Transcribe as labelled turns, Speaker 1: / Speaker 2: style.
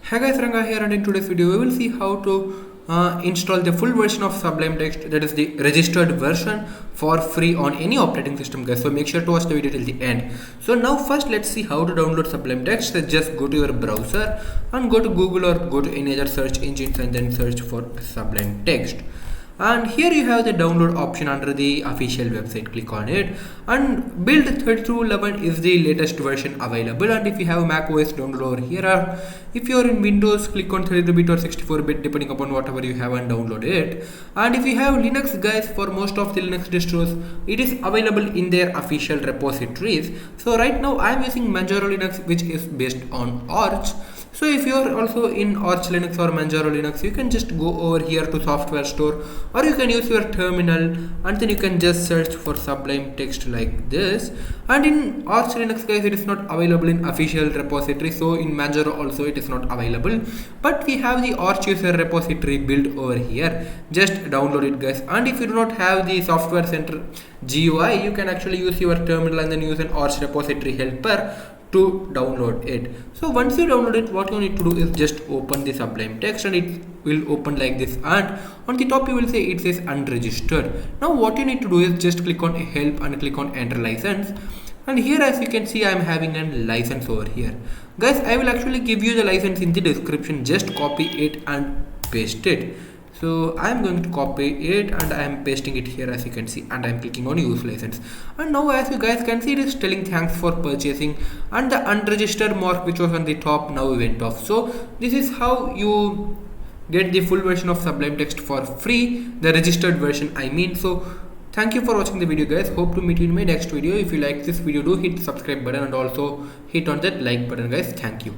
Speaker 1: Hey guys, Ranga here, and in today's video we will see how to install the full version of Sublime Text, that is the registered version, for free on any operating system, guys. So make sure to watch the video till the end. So now first let's see how to download Sublime Text. So just go to your browser and go to Google or go to any other search engines and then search for Sublime Text. And here you have the download option under the official website. Click on it, and build 3211 is the latest version available. And if you have Mac OS, download over here, or if you are in Windows, click on 32-bit or 64-bit depending upon whatever you have and download it. And if you have Linux, guys, for most of the Linux distros it is available in their official repositories. So right now I am using Manjaro Linux, which is based on Arch. So if you are also in Arch Linux or Manjaro Linux, you can just go over here to software store, or you can use your terminal and then you can just search for Sublime Text like this. And in Arch Linux, guys, it is not available in official repository, so in Manjaro also it is not available, but we have the Arch user repository built over here. Just download it, guys. And if you do not have the software center GUI, you can actually use your terminal and then use an Arch repository helper to download it. So once you download it, what you need to do is just open the Sublime Text, and it will open like this, and on the top you will say it says unregistered. Now what you need to do is just click on help and click on enter license, and here as you can see I am having a license over here. Guys, I will actually give you the license in the description. Just copy it and paste it. So I am going to copy it and I am pasting it here, as you can see, and I am clicking on use license. And now as you guys can see, it is telling thanks for purchasing, and the unregistered mark which was on the top now went off. So this is how you get the full version of Sublime Text for free, the registered version I mean. So thank you for watching the video, guys. Hope to meet you in my next video. If you like this video, do hit subscribe button and also hit on that like button, guys. Thank you.